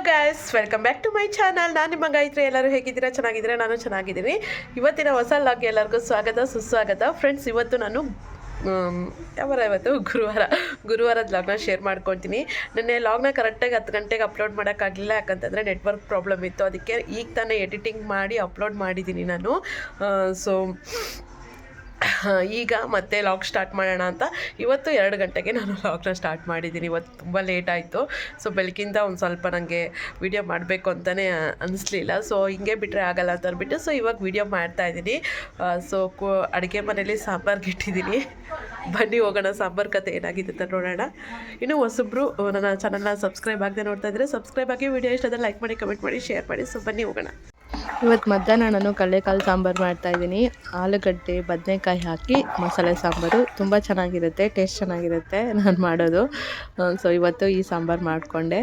Guys, welcome back to my channel. ನಾನು ನಿಮ್ಮ ಗಾಯತ್ರಿ. ಎಲ್ಲರೂ ಹೇಗಿದ್ದೀರಾ? ಚೆನ್ನಾಗಿದ್ದೀರಾ? ನಾನು ಚೆನ್ನಾಗಿದ್ದೀನಿ. ಇವತ್ತಿನ ಹೊಸ ಲಾಗ್ಗೆ ಎಲ್ಲರಿಗೂ ಸ್ವಾಗತ ಸುಸ್ವಾಗತ. ಫ್ರೆಂಡ್ಸ್, ಇವತ್ತು ನಾನು ಗುರುವಾರದ ಲಾಗ್ನ ಶೇರ್ ಮಾಡ್ಕೊತೀನಿ. ನೆನ್ನೆ ಲಾಗ್ನ ಕರೆಕ್ಟಾಗಿ 10 ಗಂಟೆಗೆ ಅಪ್ಲೋಡ್ ಮಾಡೋಕ್ಕಾಗಲಿಲ್ಲ, ಯಾಕಂತಂದರೆ ನೆಟ್ವರ್ಕ್ ಪ್ರಾಬ್ಲಮ್ ಇತ್ತು. ಅದಕ್ಕೆ ಈಗ ತಾನೇ ಎಡಿಟಿಂಗ್ ಮಾಡಿ ಅಪ್ಲೋಡ್ ಮಾಡಿದ್ದೀನಿ ನಾನು. ಈಗ ಮತ್ತೆ ಲಾಗ್ ಸ್ಟಾರ್ಟ್ ಮಾಡೋಣ ಅಂತ ಇವತ್ತು 2 ಗಂಟೆಗೆ ನಾನು ಲಾಗ್ನ ಸ್ಟಾರ್ಟ್ ಮಾಡಿದ್ದೀನಿ. ಇವತ್ತು ತುಂಬ ಲೇಟ್ ಆಯಿತು. ಸೊ ಬೆಳಗಿಂದ ಒಂದು ಸ್ವಲ್ಪ ನನಗೆ ವಿಡಿಯೋ ಮಾಡಬೇಕು ಅಂತಲೇ ಅನ್ನಿಸ್ಲಿಲ್ಲ. ಸೊ ಹಿಂಗೆ ಬಿಟ್ಟರೆ ಆಗಲ್ಲ ಅಂತ ಅಂದ್ಬಿಟ್ಟು ಇವಾಗ ವಿಡಿಯೋ ಮಾಡ್ತಾಯಿದ್ದೀನಿ. ಅಡುಗೆ ಮನೇಲಿ ಸಾಂಬಾರ್ಗೆ ಇಟ್ಟಿದ್ದೀನಿ. ಬನ್ನಿ ಹೋಗೋಣ, ಸಾಂಬಾರು ಕತೆ ಏನಾಗಿದೆ ಅಂತ ನೋಡೋಣ. ಇನ್ನೂ ಹೊಸಬ್ರು ನನ್ನ ಚಾನಲ್ನ ಸಬ್ಸ್ಕ್ರೈಬ್ ಆಗದೆ ನೋಡ್ತಾ ಇದ್ದರೆ ಸಬ್ಸ್ಕ್ರೈಬ್ ಆಗಿ, ವಿಡಿಯೋ ಇಷ್ಟ ಆದರೆ ಲೈಕ್ ಮಾಡಿ, ಕಮೆಂಟ್ ಮಾಡಿ, ಶೇರ್ ಮಾಡಿ. ಸೊ ಬನ್ನಿ ಹೋಗೋಣ. ಇವತ್ತು ಮಧ್ಯಾಹ್ನ ನಾನು ಕಡಲೆಕಾಳು ಸಾಂಬಾರು ಮಾಡ್ತಾಯಿದ್ದೀನಿ. ಆಲೂಗಡ್ಡೆ ಬದನೆಕಾಯಿ ಹಾಕಿ ಮಸಾಲೆ ಸಾಂಬಾರು ತುಂಬ ಚೆನ್ನಾಗಿರುತ್ತೆ, ಟೇಸ್ಟ್ ಚೆನ್ನಾಗಿರುತ್ತೆ ನಾನು ಮಾಡೋದು. ಸೊ ಇವತ್ತು ಈ ಸಾಂಬಾರು ಮಾಡಿಕೊಂಡೆ.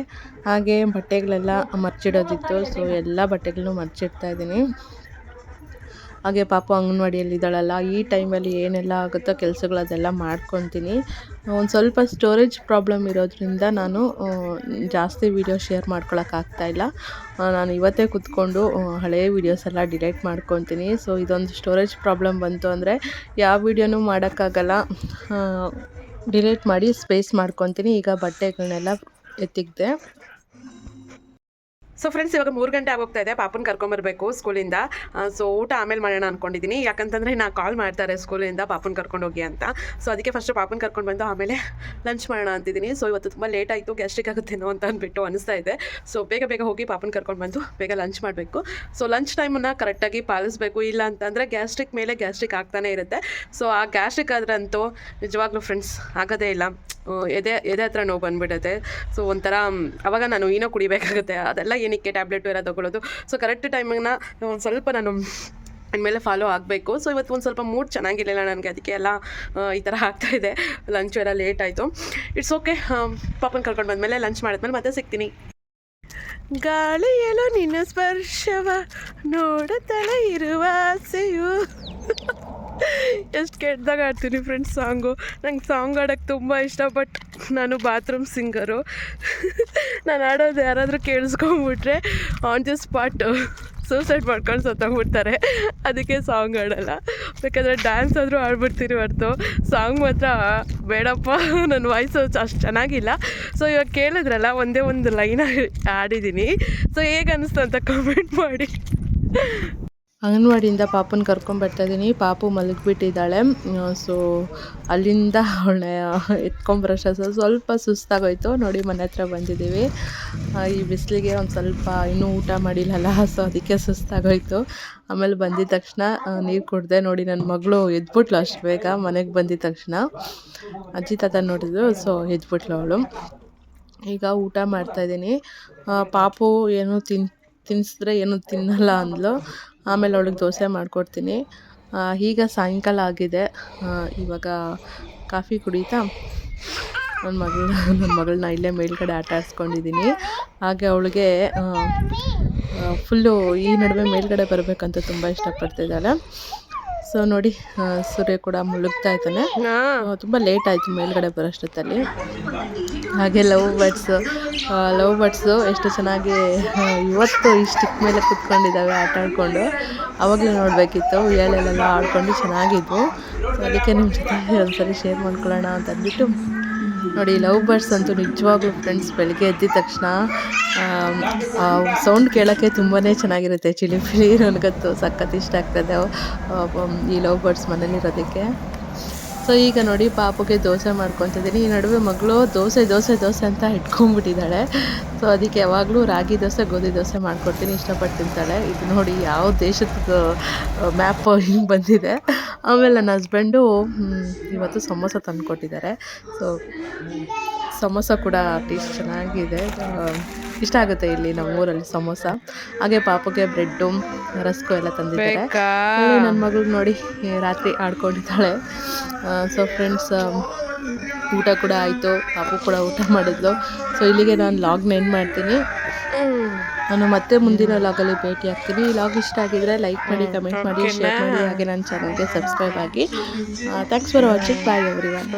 ಹಾಗೆ ಬಟ್ಟೆಗಳೆಲ್ಲ ಮರ್ಚಿಡೋದಿತ್ತು. ಸೊ ಎಲ್ಲ ಬಟ್ಟೆಗಳನ್ನೂ ಮರ್ಚಿಡ್ತಾಯಿದ್ದೀನಿ. ಹಾಗೆ ಪಾಪು ಅಂಗನವಾಡಿಯಲ್ಲಿದ್ದಾಳಲ್ಲ, ಈ ಟೈಮಲ್ಲಿ ಏನೆಲ್ಲ ಆಗುತ್ತೋ ಕೆಲಸಗಳು ಅದೆಲ್ಲ ಮಾಡ್ಕೊತೀನಿ. ಒಂದು ಸ್ವಲ್ಪ ಸ್ಟೋರೇಜ್ ಪ್ರಾಬ್ಲಮ್ ಇರೋದ್ರಿಂದ ನಾನು ಜಾಸ್ತಿ ವೀಡಿಯೋ ಶೇರ್ ಮಾಡ್ಕೊಳಕ್ಕಾಗ್ತಾಯಿಲ್ಲ. ನಾನು ಇವತ್ತೇ ಕೂತ್ಕೊಂಡು ಹಳೆಯ ವೀಡಿಯೋಸ್ ಎಲ್ಲ ಡಿಲೀಟ್ ಮಾಡ್ಕೊತೀನಿ. ಸೊ ಇದೊಂದು ಸ್ಟೋರೇಜ್ ಪ್ರಾಬ್ಲಮ್ ಬಂತು ಅಂದರೆ ಯಾವ ವೀಡಿಯೋನೂ ಮಾಡೋಕ್ಕಾಗಲ್ಲ. ಡಿಲೀಟ್ ಮಾಡಿ ಸ್ಪೇಸ್ ಮಾಡ್ಕೊತೀನಿ. ಈಗ ಬಟ್ಟೆಗಳನ್ನೆಲ್ಲ ಎತ್ತಿಕ್ದೆ. ಸೊ ಫ್ರೆಂಡ್ಸ್, ಇವಾಗ 3 ಗಂಟೆ ಆಗೋಗ್ತಾ ಇದೆ. ಪಾಪನ ಕರ್ಕೊಂಬರ್ಬೇಕು ಸ್ಕೂಲಿಂದ. ಸೊ ಊಟ ಆಮೇಲೆ ಮಾಡೋಣ ಅಂದ್ಕೊಂಡಿದ್ದೀನಿ. ಯಾಕಂತಂದರೆ ನಾ ಕಾಲ್ ಮಾಡ್ತಾರೆ ಸ್ಕೂಲಿಂದ ಪಾಪನ ಕರ್ಕೊಂಡೋಗಿ ಅಂತ. ಸೊ ಅದಕ್ಕೆ ಫಸ್ಟು ಪಾಪನ ಕರ್ಕೊಂಡು ಬಂದು ಆಮೇಲೆ ಲಂಚ್ ಮಾಡೋಣ ಅಂತಿದ್ದೀನಿ. ಸೊ ಇವತ್ತು ತುಂಬ ಲೇಟ್ ಆಯಿತು, ಗ್ಯಾಸ್ಟ್ರಿಕ್ ಆಗುತ್ತೇನೋ ಅಂತ ಅಂದ್ಬಿಟ್ಟು ಅನಿಸ್ತಾ ಇದೆ. ಸೊ ಬೇಗ ಹೋಗಿ ಪಾಪನ ಕರ್ಕೊಂಡು ಬಂದು ಬೇಗ ಲಂಚ್ ಮಾಡಬೇಕು. ಸೊ ಲಂಚ್ ಟೈಮನ್ನು ಕರೆಕ್ಟಾಗಿ ಪಾಲಿಸಬೇಕು. ಇಲ್ಲ ಅಂತಂದರೆ ಗ್ಯಾಸ್ಟ್ರಿಕ್ ಮೇಲೆ ಗ್ಯಾಸ್ಟ್ರಿಕ್ ಆಗ್ತಾನೆ ಇರುತ್ತೆ. ಸೊ ಆ ಗ್ಯಾಸ್ಟ್ರಿಕ್ ಆದ್ರಂತೂ ನಿಜವಾಗ್ಲೂ ಫ್ರೆಂಡ್ಸ್ ಆಗೋದೇ ಇಲ್ಲ. ಎದೆ ಹತ್ರ ನೋವು ಬಂದುಬಿಡುತ್ತೆ. ಸೊ ಒಂಥರ ಅವಾಗ ನಾನು ಏನೋ ಕುಡಿಬೇಕಾಗುತ್ತೆ. ಅದೆಲ್ಲ ಏನಕ್ಕೆ ಟ್ಯಾಬ್ಲೆಟು ಎಲ್ಲ ತೊಗೊಳ್ಳೋದು. ಸೊ ಕರೆಕ್ಟ್ ಟೈಮಿಗೆ ಒಂದು ಸ್ವಲ್ಪ ನಾನು ಇನ್ಮೇಲೆ ಫಾಲೋ ಆಗಬೇಕು. ಸೊ ಇವತ್ತು ಒಂದು ಸ್ವಲ್ಪ ಮೂಡ್ ಚೆನ್ನಾಗಿರಲಿಲ್ಲ ನನಗೆ, ಅದಕ್ಕೆ ಎಲ್ಲ ಈ ಥರ ಆಗ್ತಾಯಿದೆ. ಲಂಚು ಎಲ್ಲ ಲೇಟ್ ಆಯಿತು. It's okay. ಪಾಪನ ಕರ್ಕೊಂಡು ಬಂದಮೇಲೆ ಲಂಚ್ ಮಾಡಿದ್ಮೇಲೆ ಮತ್ತೆ ಸಿಗ್ತೀನಿ. ಗಾಳಿಯಲು ನಿನ್ನ ಸ್ಪರ್ಶವ ನೋಡುತ್ತಲೇ ಇರುವ ಆಸೆಯು. ಎಷ್ಟು ಕೆಟ್ಟದಾಗ ಆಡ್ತೀನಿ ಫ್ರೆಂಡ್ಸ್ ಸಾಂಗು. ನಂಗೆ ಸಾಂಗ್ ಆಡೋಕ್ಕೆ ತುಂಬ ಇಷ್ಟ. ಬಟ್ ನಾನು ಬಾತ್ರೂಮ್ ಸಿಂಗರು. ನಾನು ಆಡೋದು ಯಾರಾದರೂ ಕೇಳಿಸ್ಕೊಂಬಿಟ್ರೆ ಆನ್ ದಿ ಸ್ಪಾಟ್ ಸೂಸೈಡ್ ಮಾಡ್ಕೊಂಡು ಸತ್ತೋಗ್ಬಿಡ್ತಾರೆ. ಅದಕ್ಕೆ ಸಾಂಗ್ ಆಡೋಲ್ಲ. ಬೇಕಾದರೆ ಡ್ಯಾನ್ಸ್ ಆದರೂ ಆಡ್ಬಿಡ್ತೀನಿ ಹೊರ್ತು ಸಾಂಗ್ ಮಾತ್ರ ಬೇಡಪ್ಪ. ನನ್ನ ವಾಯ್ಸು ಅಷ್ಟು ಚೆನ್ನಾಗಿಲ್ಲ. ಸೊ ಇವಾಗ ಕೇಳಿದ್ರಲ್ಲ, ಒಂದೇ ಒಂದು ಲೈನ್ ಆಡಿದ್ದೀನಿ. ಸೊ ಹೇಗೆ ಅನ್ನಿಸ್ತು ಅಂತ ಕಮೆಂಟ್ ಮಾಡಿ. ಅಂಗನವಾಡಿಯಿಂದ ಪಾಪನ ಕರ್ಕೊಂಬರ್ತಾಯಿದ್ದೀನಿ. ಪಾಪು ಮಲಗಿಬಿಟ್ಟಿದ್ದಾಳೆ. ಸೊ ಅಲ್ಲಿಂದ ಅವಳನ್ನ ಎತ್ಕೊಂಬರೋಷ್ಟು ಸ್ವಲ್ಪ ಸುಸ್ತಾಗೋಯ್ತು. ನೋಡಿ, ಮನೆ ಹತ್ರ ಬಂದಿದ್ದೀವಿ. ಈ ಬಿಸಿಲಿಗೆ ಒಂದು ಸ್ವಲ್ಪ ಇನ್ನೂ ಊಟ ಮಾಡಿಲ್ಲಲ್ಲ, ಸೊ ಅದಕ್ಕೆ ಸುಸ್ತಾಗೋಯ್ತು. ಆಮೇಲೆ ಬಂದಿದ್ದ ತಕ್ಷಣ ನೀರು ಕುಡಿದೆ. ನೋಡಿ, ನನ್ನ ಮಗಳು ಎದ್ಬಿಟ್ಲು ಅಷ್ಟು ಬೇಗ. ಮನೆಗೆ ಬಂದಿದ್ದ ತಕ್ಷಣ ಅಜ್ಜಿ ತಾತ ನೋಡಿದ್ರು. ಸೊ ಎದ್ಬಿಟ್ಲು ಅವಳು. ಈಗ ಊಟ ಮಾಡ್ತಾಯಿದ್ದೀನಿ. ಪಾಪು ಏನು ತಿನ್ನಿಸಿದ್ರೆ ಏನು ತಿನ್ನಲ್ಲ ಅಂದ್ಲು. ಆಮೇಲೆ ಅವಳಿಗೆ ದೋಸೆ ಮಾಡಿಕೊಡ್ತೀನಿ. ಈಗ ಸಾಯಂಕಾಲ ಆಗಿದೆ. ಇವಾಗ ಕಾಫಿ ಕುಡಿತಾ ನನ್ನ ಮಗಳನ್ನ ಇಲ್ಲೇ ಮೇಲ್ಗಡೆ ಆಟ ಆಡಿಸ್ಕೊಂಡಿದ್ದೀನಿ. ಹಾಗೆ ಅವಳಿಗೆ ಫುಲ್ಲು ಈ ನಡುವೆ ಮೇಲ್ಗಡೆ ಬರಬೇಕಂತ ತುಂಬ ಇಷ್ಟಪಡ್ತಿದ್ದಾಳೆ. ಸೊ ನೋಡಿ, ಸೂರ್ಯ ಕೂಡ ಮುಳುಗ್ತಾ ಇದ್ದಾನೆ. ತುಂಬ ಲೇಟ್ ಆಯಿತು ಮೇಲ್ಗಡೆ ಬರೋಷ್ಟೊತ್ತಲ್ಲಿ. ಹಾಗೆ ಲವ್ ಬರ್ಡ್ಸು ಎಷ್ಟು ಚೆನ್ನಾಗಿ ಇವತ್ತು ಈ ಸ್ಟಿಕ್ ಮೇಲೆ ಕುತ್ಕೊಂಡಿದ್ದಾವೆ ಆಟ ಆಡಿಕೊಂಡು. ಆವಾಗಲೇ ನೋಡಬೇಕಿತ್ತು. ಉಯ್ಯಾಲೆಲ್ಲ ಆಡ್ಕೊಂಡು ಚೆನ್ನಾಗಿದ್ವು. ಸೊ ಅದಕ್ಕೆ ನಿಮ್ಮ ಜೊತೆ ಒಂದ್ಸರಿ ಶೇರ್ ಮಾಡ್ಕೊಳ್ಳೋಣ ಅಂತ ಅಂದ್ಬಿಟ್ಟು. ನೋಡಿ, ಲವ್ ಬರ್ಡ್ಸ್ ಅಂತೂ ನಿಜವಾಗ್ಲೂ ಫ್ರೆಂಡ್ಸ್ ಬೆಳಗ್ಗೆ ಎದ್ದಿದ ತಕ್ಷಣ ಸೌಂಡ್ ಕೇಳೋಕ್ಕೆ ತುಂಬಾ ಚೆನ್ನಾಗಿರುತ್ತೆ. ಚಿಲಿಪಿಲಿ ನನಗಂತೂ ಸಖತ್ ಇಷ್ಟ ಆಗ್ತದೆ ಈ ಲವ್ ಬರ್ಡ್ಸ್ ಮನೇಲಿರೋದಕ್ಕೆ. ಸೊ ಈಗ ನೋಡಿ, ಪಾಪುಗೆ ದೋಸೆ ಮಾಡ್ಕೊತಿದ್ದೀನಿ. ಈ ನಡುವೆ ಮಗಳು ದೋಸೆ ಅಂತ ಇಟ್ಕೊಂಡ್ಬಿಟ್ಟಿದ್ದಾಳೆ. ಸೊ ಅದಕ್ಕೆ ಯಾವಾಗಲೂ ರಾಗಿ ದೋಸೆ, ಗೋಧಿ ದೋಸೆ ಮಾಡ್ಕೊಡ್ತೀನಿ, ಇಷ್ಟಪಟ್ಟು ತಿಂತಾಳೆ. ಇದು ನೋಡಿ ಯಾವ ದೇಶದ ಮ್ಯಾಪ್ ಹಿಂಗೆ ಬಂದಿದೆ. ಆಮೇಲೆ ನನ್ನ ಹಸ್ಬೆಂಡು ಇವತ್ತು ಸಮೋಸ ತಂದುಕೊಟ್ಟಿದ್ದಾರೆ. ಸೊ ಸಮೋಸ ಕೂಡ ಟೇಸ್ಟ್ ಚೆನ್ನಾಗಿದೆ, ಇಷ್ಟ ಆಗುತ್ತೆ ಇಲ್ಲಿ ನಮ್ಮೂರಲ್ಲಿ ಸಮೋಸ. ಹಾಗೆ ಪಾಪುಗೆ ಬ್ರೆಡ್ಡು, ರಸ್ಕು ಎಲ್ಲ ತಂದಿದ್ದಾರೆ. ನನ್ನ ಮಗಳು ನೋಡಿ ರಾತ್ರಿ ಆಡ್ಕೊಂಡಿದ್ದಾಳೆ. ಸೊ ಫ್ರೆಂಡ್ಸ್, ಊಟ ಕೂಡ ಆಯಿತು. ಪಾಪು ಕೂಡ ಊಟ ಮಾಡಿದ್ಲು. ಸೊ ಇಲ್ಲಿಗೆ ನಾನು ಲಾಗ್ನ ಎಂಡ್ ಮಾಡ್ತೀನಿ. ನಾನು ಮತ್ತೆ ಮುಂದಿನ ಲಾಗಲ್ಲಿ ಭೇಟಿ ಆಗ್ತೀನಿ. ಈ ಲಾಗ್ ಇಷ್ಟ ಆಗಿದ್ರೆ ಲೈಕ್ ಮಾಡಿ, ಕಮೆಂಟ್ ಮಾಡಿ, ಶೇರ್ ಮಾಡಿ. ಹಾಗೆ ನನ್ನ ಚಾನಲ್ಗೆ ಸಬ್ಸ್ಕ್ರೈಬ್ ಆಗಿ. Thanks for watching. Bye everyone.